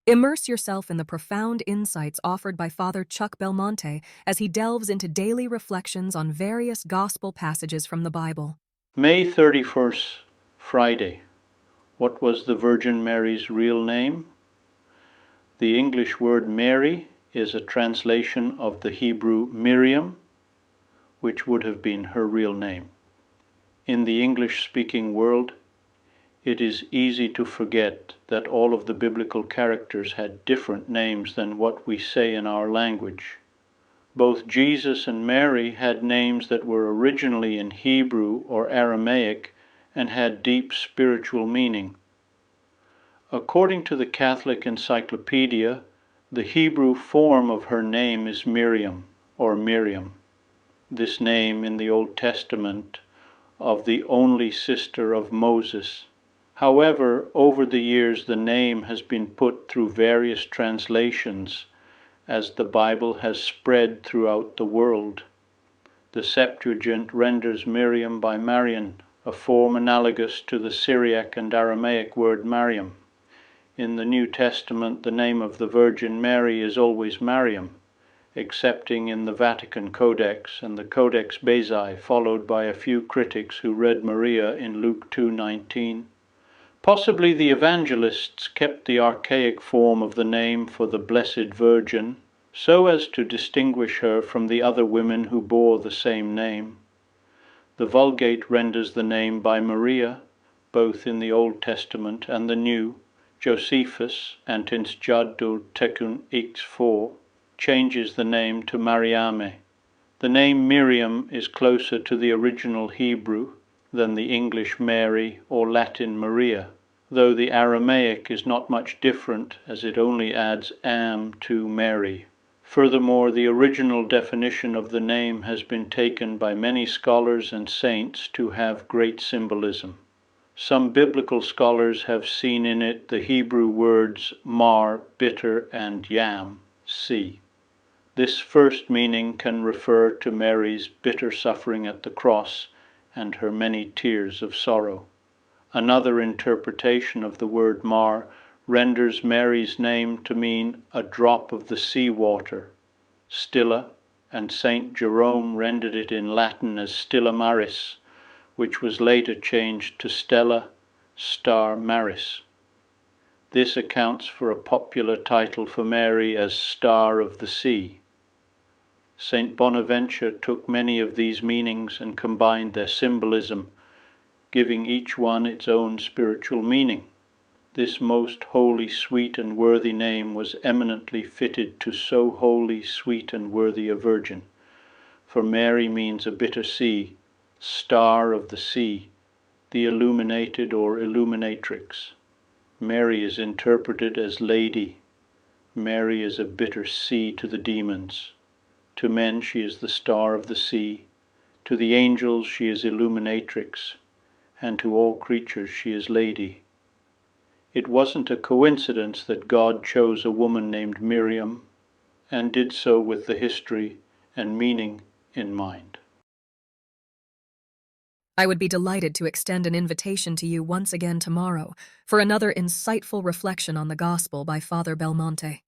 Immerse yourself in the profound insights offered by Father Chuck Belmonte as he delves into daily reflections on various gospel passages from the Bible. May 31st, Friday. What was the Virgin Mary's real name? The English word Mary is a translation of the Hebrew Myriam, which would have been her real name. In the English-speaking world, it is easy to forget that all of the biblical characters had different names than what we say in our language. Both Jesus and Mary had names that were originally in Hebrew or Aramaic and had deep spiritual meaning. According to the Catholic Encyclopedia, the Hebrew form of her name is Myriam or Myriam. This name in the Old Testament of the only sister of Moses. However, over the years the name has been put through various translations as the Bible has spread throughout the world. The Septuagint renders Myriam by Marian, a form analogous to the Syriac and Aramaic word Mariam. In the New Testament, the name of the Virgin Mary is always Mariam, excepting in the Vatican Codex and the Codex Bezae, followed by a few critics who read Maria in Luke 2:19. Possibly the Evangelists kept the archaic form of the name for the Blessed Virgin, so as to distinguish her from the other women who bore the same name. The Vulgate renders the name by Maria, both in the Old Testament and the New. Josephus, Antins Jadul Tekun X4, changes the name to Mariamme. The name Myriam is closer to the original Hebrew than the English Mary or Latin Maria, though the Aramaic is not much different as it only adds am to Mary. Furthermore, the original definition of the name has been taken by many scholars and saints to have great symbolism. Some biblical scholars have seen in it the Hebrew words mar, bitter, and yam, sea. This first meaning can refer to Mary's bitter suffering at the cross and her many tears of sorrow. Another interpretation of the word mar renders Mary's name to mean a drop of the sea water, Stilla, and Saint Jerome rendered it in Latin as Stilla Maris, which was later changed to Stella, Star Maris. This accounts for a popular title for Mary as Star of the Sea. Saint Bonaventure took many of these meanings and combined their symbolism, giving each one its own spiritual meaning. This most holy, sweet, and worthy name was eminently fitted to so holy, sweet, and worthy a virgin, for Mary means a bitter sea, star of the sea, the illuminated or illuminatrix. Mary is interpreted as Lady. Mary is a bitter sea to the demons. To men she is the star of the sea. To the angels she is illuminatrix. And to all creatures she is Lady. It wasn't a coincidence that God chose a woman named Myriam, and did so with the history and meaning in mind. I would be delighted to extend an invitation to you once again tomorrow for another insightful reflection on the Gospel by Father Belmonte.